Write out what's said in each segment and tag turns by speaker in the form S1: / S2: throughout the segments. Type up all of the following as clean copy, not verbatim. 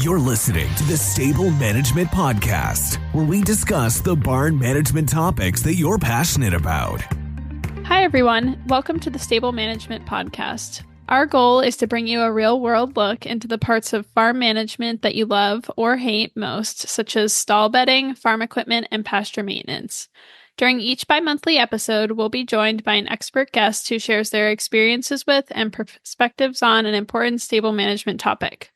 S1: You're listening to the Stable Management Podcast, where we discuss the barn management topics that you're passionate about.
S2: Hi, everyone. Welcome to the Stable Management Podcast. Our goal is to bring you a real-world look into the parts of farm management that you love or hate most, such as stall bedding, farm equipment, and pasture maintenance. During each bi-monthly episode, we'll be joined by an expert guest who shares their experiences with and perspectives on an important stable management topic.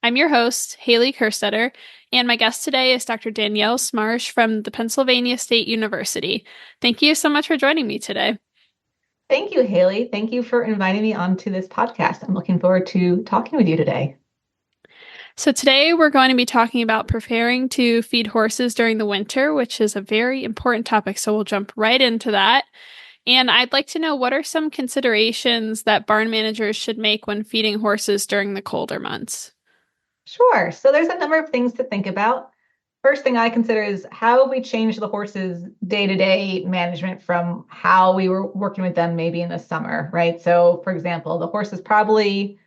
S2: I'm your host, Hailey Kerstetter, and my guest today is Dr. Danielle Smarsh from the Pennsylvania State University. Thank you so much for joining me today.
S3: Thank you, Hailey. Thank you for inviting me onto this podcast. I'm looking forward to talking with you today.
S2: So today we're going to be talking about preparing to feed horses during the winter, which is a very important topic. So we'll jump right into that. And I'd like to know, what are some considerations that barn managers should make when feeding horses during the colder months?
S3: Sure. So there's a number of things to think about. First thing I consider is how we change the horses' day-to-day management from how we were working with them maybe in the summer, right? So for example, the horses probably,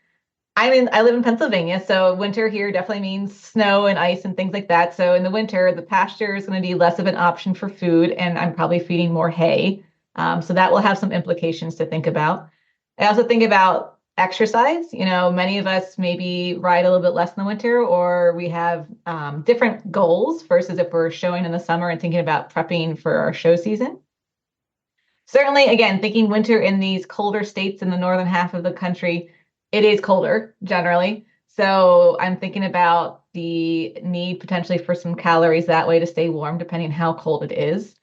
S3: I live in Pennsylvania, so winter here definitely means snow and ice and things like that. So in the winter, the pasture is going to be less of an option for food, and I'm probably feeding more hay. So that will have some implications to think about. I also think about exercise. Many of us maybe ride a little bit less in the winter, or we have different goals versus if we're showing in the summer and thinking about prepping for our show season. Certainly, again, thinking winter in these colder states in the northern half of the country, it is colder generally. So I'm thinking about the need potentially for some calories that way to stay warm, depending how cold it is.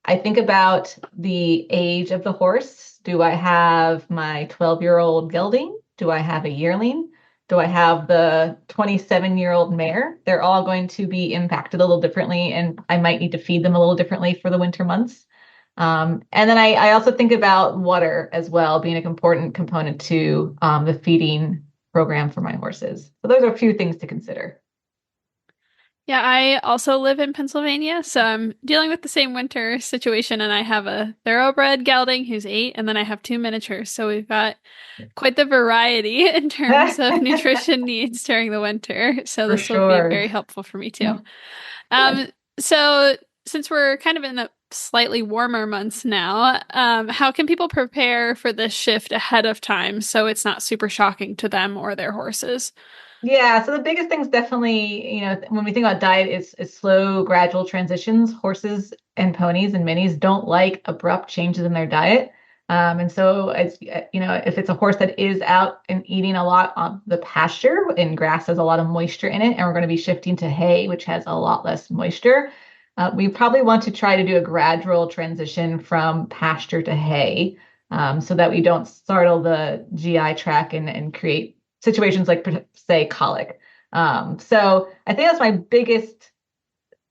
S3: I think about the age of the horse. Do I have my 12-year-old gelding? Do I have a yearling? Do I have the 27-year-old mare? They're all going to be impacted a little differently, and I might need to feed them a little differently for the winter months. And then I also think about water as well, being an important component to the feeding program for my horses. So those are a few things to consider.
S2: Yeah, I also live in Pennsylvania, so I'm dealing with the same winter situation, and I have a thoroughbred gelding who's 8, and then I have 2 miniatures. So we've got quite the variety in terms of nutrition needs during the winter. So this will be very helpful for me too. So since we're kind of in the slightly warmer months now, how can people prepare for this shift ahead of time so it's not super shocking to them or their horses?
S3: Yeah, so the biggest thing is definitely, when we think about diet, is slow, gradual transitions. Horses and ponies and minis don't like abrupt changes in their diet. And so, as if it's a horse that is out and eating a lot on the pasture, and grass has a lot of moisture in it, and we're going to be shifting to hay, which has a lot less moisture, we probably want to try to do a gradual transition from pasture to hay, so that we don't startle the GI tract and create situations like, say, colic. So I think that's my biggest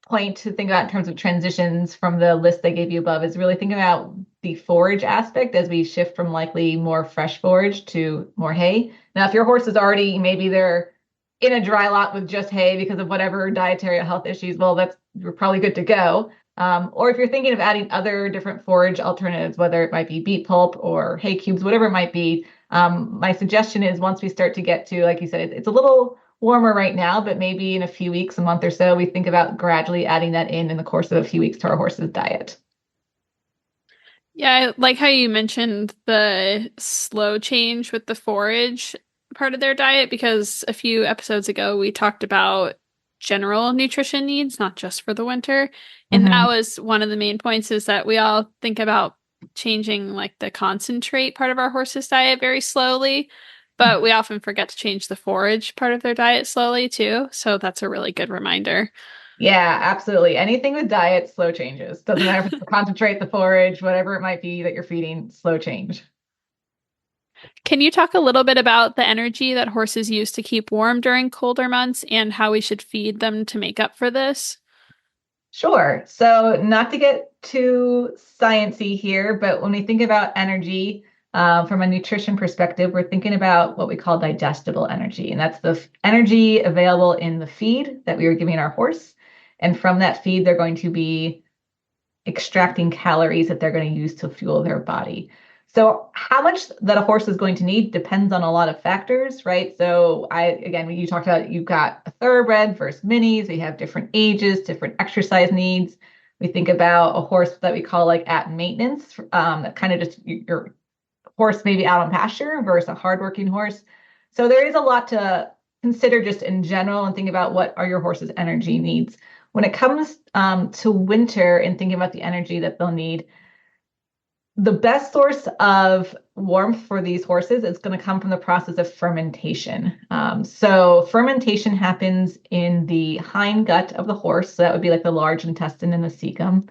S3: point to think about in terms of transitions from the list I gave you above, is really thinking about the forage aspect as we shift from likely more fresh forage to more hay. Now, if your horse is already, maybe they're in a dry lot with just hay because of whatever dietary or health issues, well, you're probably good to go. Or if you're thinking of adding other different forage alternatives, whether it might be beet pulp or hay cubes, whatever it might be, my suggestion is, once we start to get to, like you said, it's a little warmer right now, but maybe in a few weeks, a month or so, we think about gradually adding that in the course of a few weeks to our horse's diet.
S2: Yeah, I like how you mentioned the slow change with the forage part of their diet, because a few episodes ago we talked about general nutrition needs, not just for the winter. And that was one of the main points, is that we all think about changing like the concentrate part of our horse's diet very slowly, but we often forget to change the forage part of their diet slowly too. So that's a really good reminder.
S3: Yeah, absolutely. Anything with diet, slow changes. Doesn't matter if it's the concentrate, the forage, whatever it might be that you're feeding, slow change.
S2: Can you talk a little bit about the energy that horses use to keep warm during colder months and how we should feed them to make up for this?
S3: Sure. So not to get too sciencey here, but when we think about energy from a nutrition perspective, we're thinking about what we call digestible energy. And that's the energy available in the feed that we are giving our horse. And from that feed, they're going to be extracting calories that they're going to use to fuel their body. So how much that a horse is going to need depends on a lot of factors, right? So again, you talked about, you've got a thoroughbred versus minis. We have different ages, different exercise needs. We think about a horse that we call like at maintenance, that kind of just your horse maybe out on pasture versus a hardworking horse. So there is a lot to consider just in general and think about what are your horse's energy needs. When it comes to winter and thinking about the energy that they'll need, the best source of warmth for these horses is going to come from the process of fermentation. So fermentation happens in the hind gut of the horse. So that would be like the large intestine and the cecum.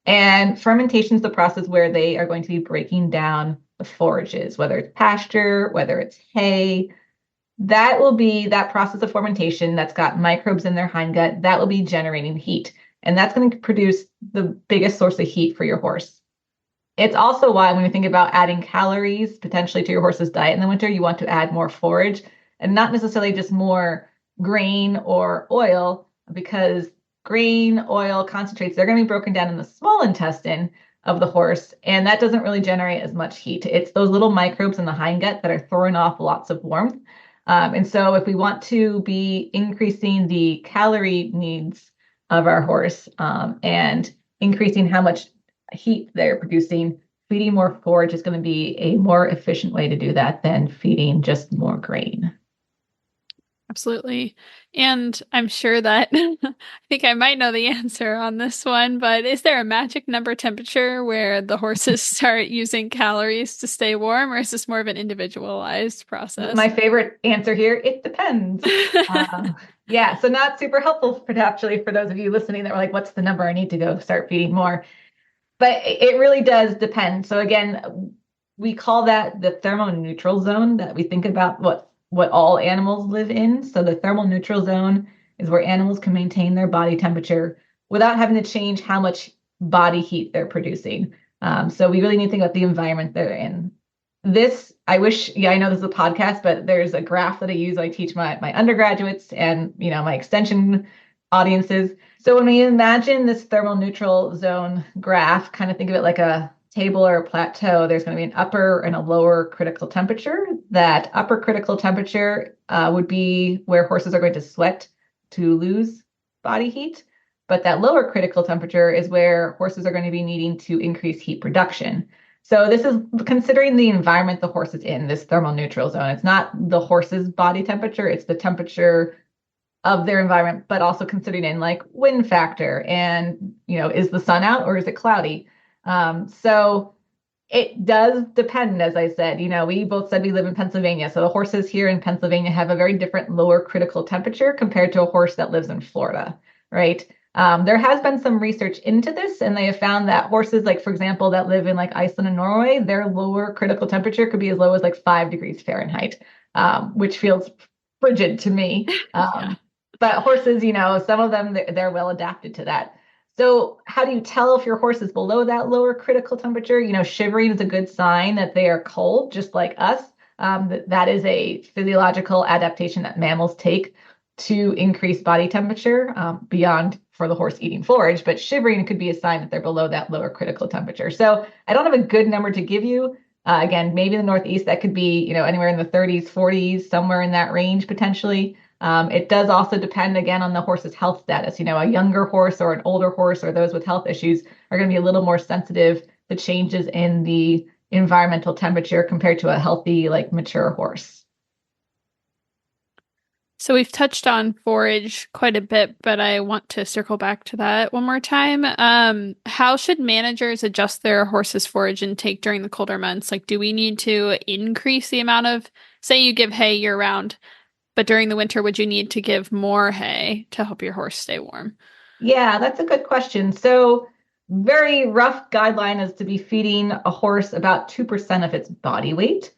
S3: And fermentation is the process where they are going to be breaking down the forages, whether it's pasture, whether it's hay. That will be that process of fermentation that's got microbes in their hind gut that will be generating heat. And that's going to produce the biggest source of heat for your horse. It's also why when you think about adding calories potentially to your horse's diet in the winter, you want to add more forage and not necessarily just more grain or oil, because grain, oil, concentrates, they're going to be broken down in the small intestine of the horse, and that doesn't really generate as much heat. It's those little microbes in the hindgut that are throwing off lots of warmth. And so if we want to be increasing the calorie needs of our horse and increasing how much heat they're producing, feeding more forage is going to be a more efficient way to do that than feeding just more grain.
S2: Absolutely. And I'm sure that I think I might know the answer on this one, but is there a magic number temperature where the horses start using calories to stay warm, or is this more of an individualized process?
S3: My favorite answer here, it depends. Yeah, so not super helpful potentially for those of you listening that were like, what's the number I need to go start feeding more? But it really does depend. So again, we call that the thermoneutral zone that we think about what all animals live in. So the thermoneutral zone is where animals can maintain their body temperature without having to change how much body heat they're producing. So we really need to think about the environment they're in. This, I wish, I know this is a podcast, but there's a graph that I use when I teach my undergraduates and, my extension audiences. So when we imagine this thermoneutral zone graph, kind of think of it like a table or a plateau, there's going to be an upper and a lower critical temperature. That upper critical temperature would be where horses are going to sweat to lose body heat. But that lower critical temperature is where horses are going to be needing to increase heat production. So this is considering the environment the horse is in, this thermoneutral zone. It's not the horse's body temperature, it's the temperature of their environment, but also considering in like wind factor and, is the sun out or is it cloudy? So it does depend, as I said. We both said we live in Pennsylvania. So the horses here in Pennsylvania have a very different lower critical temperature compared to a horse that lives in Florida, right? There has been some research into this, and they have found that horses, like, for example, that live in like Iceland and Norway, their lower critical temperature could be as low as like 5 degrees Fahrenheit, which feels frigid to me. But horses, some of them, they're well adapted to that. So how do you tell if your horse is below that lower critical temperature? Shivering is a good sign that they are cold, just like us. That is a physiological adaptation that mammals take to increase body temperature beyond for the horse eating forage. But shivering could be a sign that they're below that lower critical temperature. So I don't have a good number to give you. Again, maybe in the Northeast, that could be, anywhere in the 30s, 40s, somewhere in that range potentially. It does also depend, again, on the horse's health status. A younger horse or an older horse or those with health issues are going to be a little more sensitive to changes in the environmental temperature compared to a healthy, like mature horse.
S2: So we've touched on forage quite a bit, but I want to circle back to that one more time. How should managers adjust their horse's forage intake during the colder months? Like, do we need to increase the amount of, say you give hay year round, but during the winter, would you need to give more hay to help your horse stay warm?
S3: Yeah, that's a good question. So very rough guideline is to be feeding a horse about 2% of its body weight.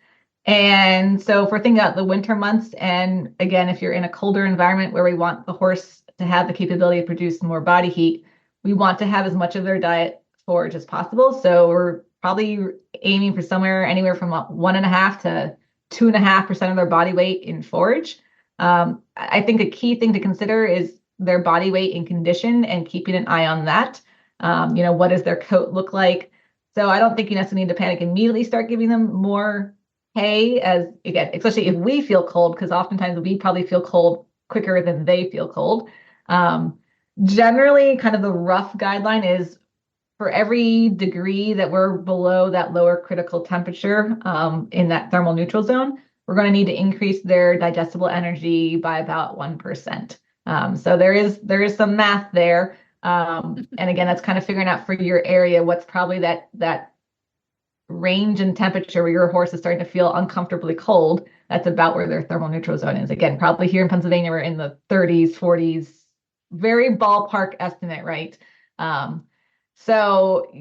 S3: And so if we're thinking about the winter months, and again, if you're in a colder environment where we want the horse to have the capability to produce more body heat, we want to have as much of their diet forage as possible. So we're probably aiming for somewhere anywhere from 1.5 to 2.5% of their body weight in forage. I think a key thing to consider is their body weight and condition and keeping an eye on that. What does their coat look like? So I don't think you necessarily need to panic immediately start giving them more hay, as again, especially if we feel cold, because oftentimes we probably feel cold quicker than they feel cold. Um, Generally, kind of the rough guideline is for every degree that we're below that lower critical temperature in that thermal neutral zone, we're going to need to increase their digestible energy by about 1%. So there is some math there. And again, that's kind of figuring out for your area what's probably that range and temperature where your horse is starting to feel uncomfortably cold. That's about where their thermal neutral zone is. Again, probably here in Pennsylvania, we're in the 30s, 40s, very ballpark estimate, right? So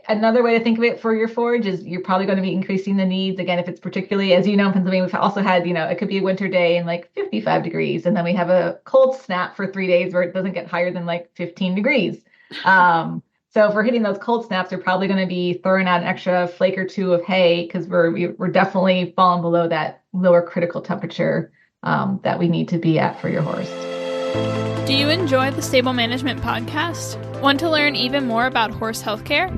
S3: another way to think of it for your forage is you're probably going to be increasing the needs. Again, if it's particularly, as you know, in Pennsylvania, we've also had, it could be a winter day and like 55 degrees. And then we have a cold snap for 3 days where it doesn't get higher than like 15 degrees. So if we're hitting those cold snaps, we're probably going to be throwing out an extra flake or two of hay because we're definitely falling below that lower critical temperature that we need to be at for your horse.
S2: Do you enjoy the Stable Management Podcast? Want to learn even more about horse healthcare?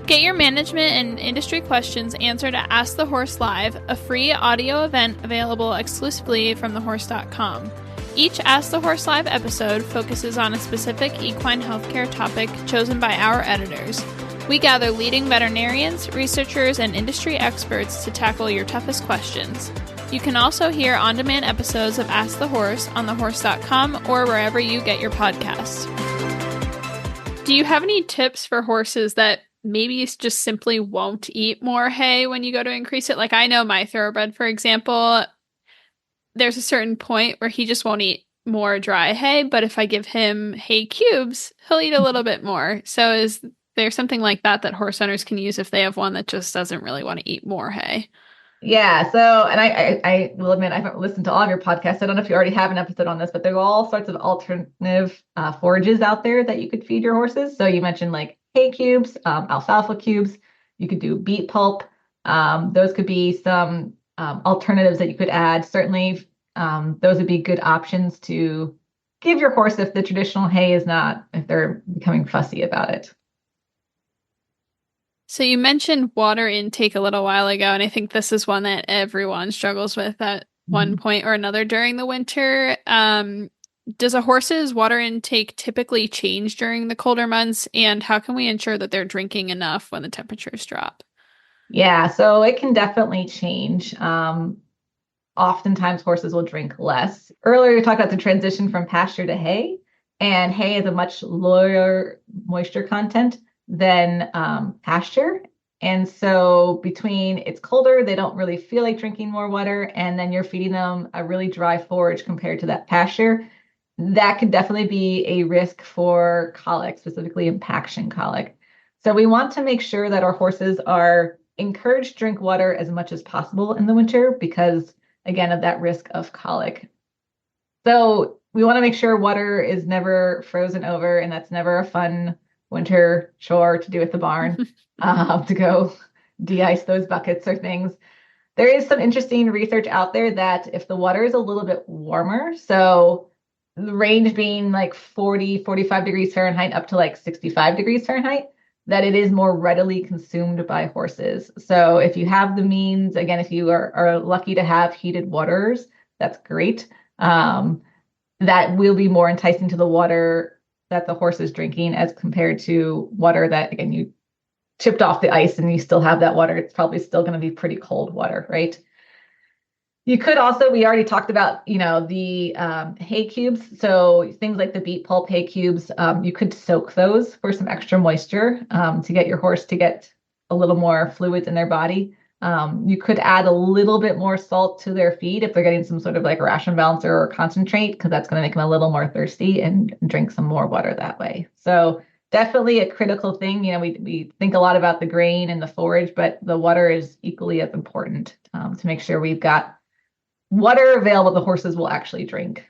S2: Get your management and industry questions answered at Ask the Horse Live, a free audio event available exclusively from thehorse.com. Each Ask the Horse Live episode focuses on a specific equine healthcare topic chosen by our editors. We gather leading veterinarians, researchers, and industry experts to tackle your toughest questions. You can also hear on-demand episodes of Ask the Horse on thehorse.com or wherever you get your podcasts. Do you have any tips for horses that maybe just simply won't eat more hay when you go to increase it? Like I know my thoroughbred, for example, there's a certain point where he just won't eat more dry hay, but if I give him hay cubes, he'll eat a little bit more. So is there something like that horse owners can use if they have one that just doesn't really want to eat more hay?
S3: Yeah. So, and I will admit, I haven't listened to all of your podcasts. I don't know if you already have an episode on this, but there are all sorts of alternative forages out there that you could feed your horses. So you mentioned like hay cubes, alfalfa cubes. You could do beet pulp. Those could be some alternatives that you could add. Certainly, those would be good options to give your horse if the traditional hay is not, if they're becoming fussy about it.
S2: So you mentioned water intake a little while ago, and I think this is one that everyone struggles with at one point or another during the winter. Does a horse's water intake typically change during the colder months, and how can we ensure that they're drinking enough when the temperatures drop?
S3: Yeah, so it can definitely change. Oftentimes horses will drink less. Earlier, we talked about the transition from pasture to hay, and hay has a much lower moisture content than pasture. And so between it's colder, they don't really feel like drinking more water, and then you're feeding them a really dry forage compared to that pasture. That could definitely be a risk for colic, specifically impaction colic. So we want to make sure that our horses are encouraged to drink water as much as possible in the winter because, again, of that risk of colic. So we want to make sure water is never frozen over, and that's never a fun winter chore to do at the barn, to go de-ice those buckets or things. There is some interesting research out there that if the water is a little bit warmer, so the range being like 40, 45 degrees Fahrenheit up to like 65 degrees Fahrenheit, that it is more readily consumed by horses. So if you have the means, again, if you are lucky to have heated waters, that's great. That will be more enticing to the water that the horse is drinking as compared to water that, again, you chipped off the ice and you still have that water. It's probably still going to be pretty cold water, right? You could also, we already talked about, the hay cubes. So things like the beet pulp hay cubes, you could soak those for some extra moisture to get your horse to get a little more fluids in their body. You could add a little bit more salt to their feed if they're getting some sort of like ration balancer or concentrate, because that's going to make them a little more thirsty and drink some more water that way. So definitely a critical thing. We think a lot about the grain and the forage, but the water is equally as important to make sure we've got water available the horses will actually drink.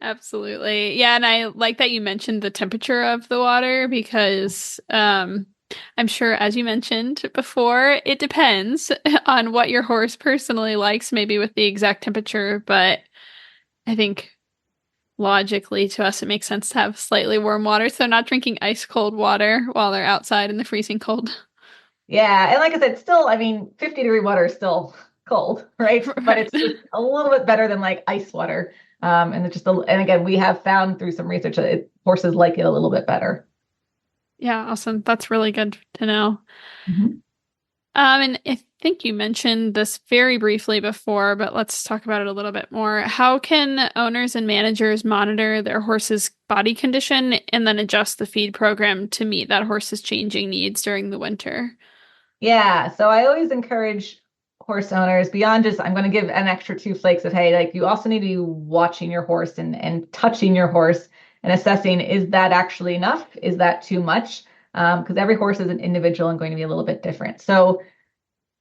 S2: Absolutely. Yeah, and I like that you mentioned the temperature of the water because I'm sure, as you mentioned before, it depends on what your horse personally likes, maybe with the exact temperature, but I think logically to us, it makes sense to have slightly warm water so they're not drinking ice cold water while they're outside in the freezing cold.
S3: Yeah. And like I said, still, I mean, 50-degree water is still cold, right? But
S2: Right.
S3: it's just a little bit better than like ice water. And it's just, and again, we have found through some research that horses like it a little bit better.
S2: Yeah, awesome. That's really good to know.
S3: Mhm.
S2: And I think you mentioned this very briefly before, but let's talk about it a little bit more. How can owners and managers monitor their horse's body condition and then adjust the feed program to meet that horse's changing needs during the winter?
S3: Yeah. So I always encourage horse owners beyond just, I'm going to give an extra 2 flakes of hay. Like you also need to be watching your horse and touching your horse and assessing, is that actually enough? Is that too much? Because every horse is an individual and going to be a little bit different. So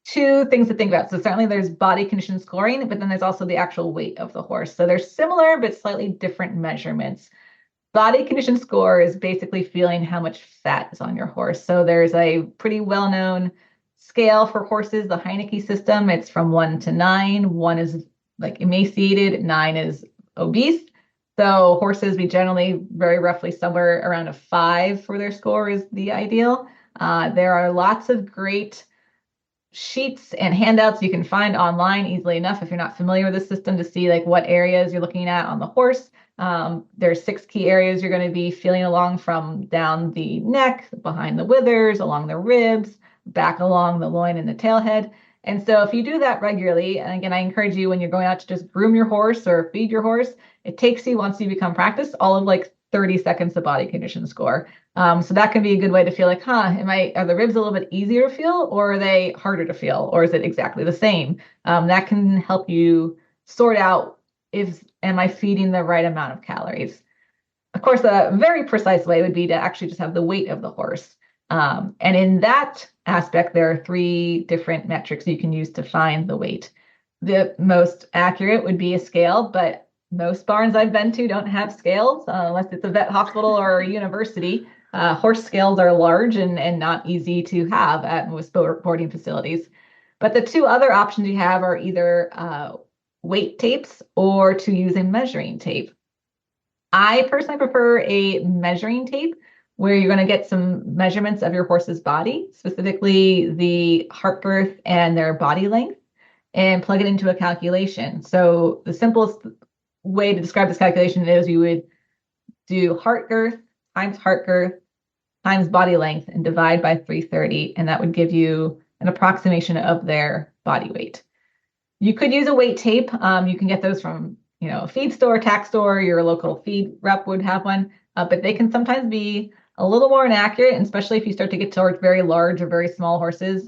S3: 2 things to think about. So certainly there's body condition scoring, but then there's also the actual weight of the horse. So they're similar, but slightly different measurements. Body condition score is basically feeling how much fat is on your horse. So there's a pretty well-known scale for horses, the Heineke system. It's from 1 to 9. 1 is like emaciated, 9 is obese. So horses, we generally very roughly somewhere around a 5 for their score is the ideal. There are lots of great sheets and handouts you can find online easily enough if you're not familiar with the system to see like what areas you're looking at on the horse. There's 6 key areas you're going to be feeling along from down the neck, behind the withers, along the ribs, back along the loin and the tail head. And so if you do that regularly, and again, I encourage you when you're going out to just groom your horse or feed your horse, it takes you, once you become practiced, all of like 30 seconds to body condition score. So that can be a good way to feel like, are the ribs a little bit easier to feel, or are they harder to feel, or is it exactly the same? That can help you sort out, am I feeding the right amount of calories? Of course, a very precise way would be to actually just have the weight of the horse. And in that aspect, there are 3 different metrics you can use to find the weight. The most accurate would be a scale, but most barns I've been to don't have scales unless it's a vet hospital or a university. Horse scales are large and not easy to have at most boarding facilities. But the 2 other options you have are either weight tapes or to use a measuring tape. I personally prefer a measuring tape where you're going to get some measurements of your horse's body, specifically the heart girth and their body length, and plug it into a calculation. So the simplest way to describe this calculation is you would do heart girth times body length and divide by 330, and that would give you an approximation of their body weight. You could use a weight tape. You can get those from a feed store, tack store, your local feed rep would have one, but they can sometimes be a little more inaccurate, and especially if you start to get towards very large or very small horses.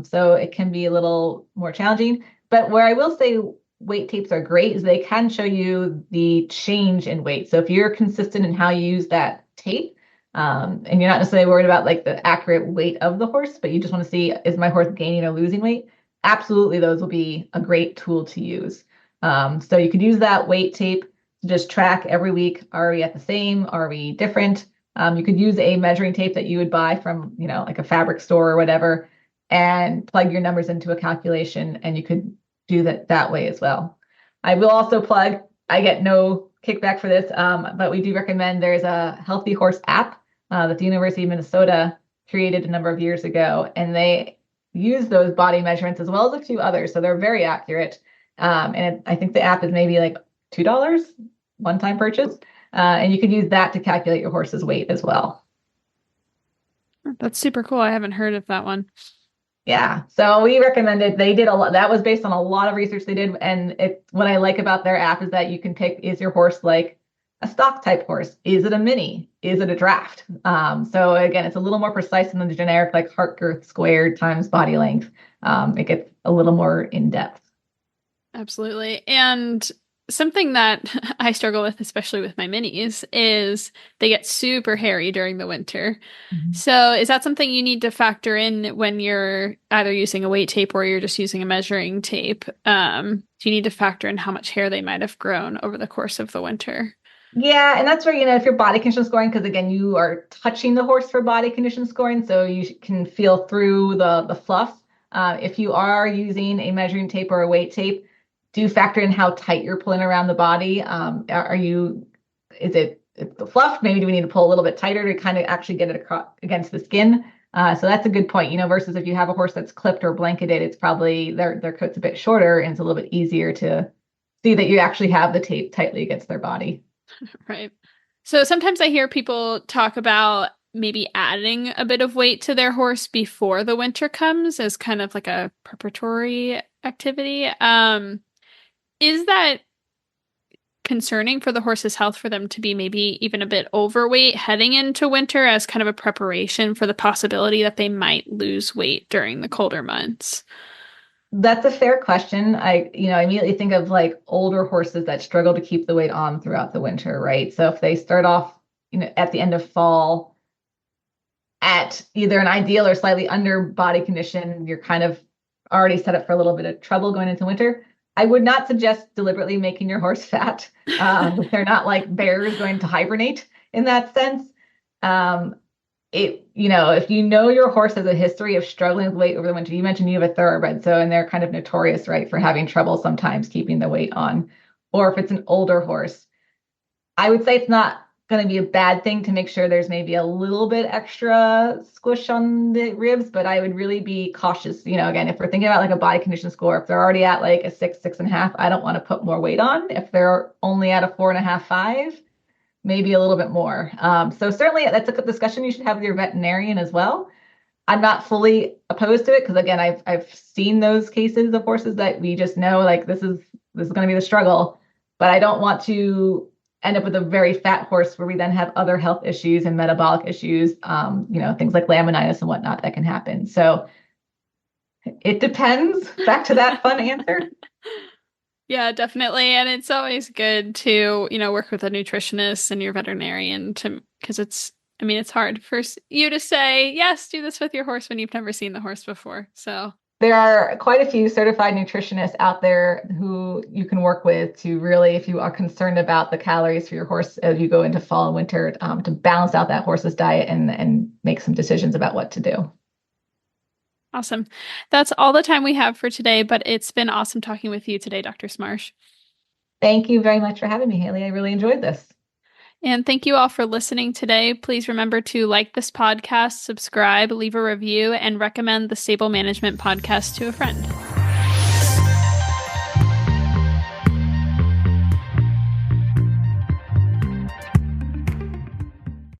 S3: So it can be a little more challenging. But where I will say weight tapes are great is they can show you the change in weight. So if you're consistent in how you use that tape, and you're not necessarily worried about like the accurate weight of the horse, but you just want to see, is my horse gaining or losing weight? Absolutely, those will be a great tool to use. So you could use that weight tape to just track every week. Are we at the same? Are we different? You could use a measuring tape that you would buy from, like a fabric store or whatever, and plug your numbers into a calculation, and you could do that way as well. I will also plug, I get no kickback for this, but we do recommend there's a Healthy Horse app that the University of Minnesota created a number of years ago, and they use those body measurements as well as a few others. So they're very accurate. I think the app is maybe like $2 one-time purchase. And you could use that to calculate your horse's weight as well.
S2: That's super cool. I haven't heard of that one.
S3: Yeah. So we recommend it. They did a lot. That was based on a lot of research they did. And what I like about their app is that you can pick, is your horse like a stock type horse? Is it a mini? Is it a draft? So again, it's a little more precise than the generic like heart girth squared times body length. It gets a little more in depth.
S2: Absolutely. And something that I struggle with, especially with my minis, is they get super hairy during the winter.
S3: Mm-hmm.
S2: So is that something you need to factor in when you're either using a weight tape or you're just using a measuring tape? Do you need to factor in how much hair they might have grown over the course of the winter?
S3: Yeah, and that's where, if your body condition scoring, because again, you are touching the horse for body condition scoring, so you can feel through the fluff. If you are using a measuring tape or a weight tape, do factor in how tight you're pulling around the body. Are you is it the fluff? Maybe do we need to pull a little bit tighter to kind of actually get it against the skin? So that's a good point, versus if you have a horse that's clipped or blanketed, it's probably their coat's a bit shorter and it's a little bit easier to see that you actually have the tape tightly against their body.
S2: Right. So sometimes I hear people talk about maybe adding a bit of weight to their horse before the winter comes as kind of like a preparatory activity. Is that concerning for the horse's health for them to be maybe even a bit overweight heading into winter as kind of a preparation for the possibility that they might lose weight during the colder months?
S3: That's a fair question. I immediately think of like older horses that struggle to keep the weight on throughout the winter, right? So if they start off, at the end of fall at either an ideal or slightly under body condition, you're kind of already set up for a little bit of trouble going into winter. I would not suggest deliberately making your horse fat. They're not like bears going to hibernate in that sense. If your horse has a history of struggling with weight over the winter, you mentioned you have a thoroughbred, and they're kind of notorious, right, for having trouble sometimes keeping the weight on. Or if it's an older horse, I would say it's not going to be a bad thing to make sure there's maybe a little bit extra squish on the ribs, but I would really be cautious. Again, if we're thinking about like a body condition score, if they're already at like a 6, 6.5, I don't want to put more weight on. If they're only at a 4.5, 5, maybe a little bit more. So certainly that's a discussion you should have with your veterinarian as well. I'm not fully opposed to it because again, I've seen those cases of horses that we just know like this is going to be the struggle, but I don't want to end up with a very fat horse where we then have other health issues and metabolic issues, things like laminitis and whatnot that can happen. So it depends. Back to that fun answer.
S2: Yeah, definitely. And it's always good to, work with a nutritionist and your veterinarian because it's hard for you to say, yes, do this with your horse when you've never seen the horse before. So
S3: there are quite a few certified nutritionists out there who you can work with to really, if you are concerned about the calories for your horse as you go into fall and winter, to balance out that horse's diet and make some decisions about what to do.
S2: Awesome. That's all the time we have for today, but it's been awesome talking with you today, Dr. Smarsh.
S3: Thank you very much for having me, Hailey. I really enjoyed this.
S2: And thank you all for listening today. Please remember to like this podcast, subscribe, leave a review, and recommend the Stable Management Podcast to a friend.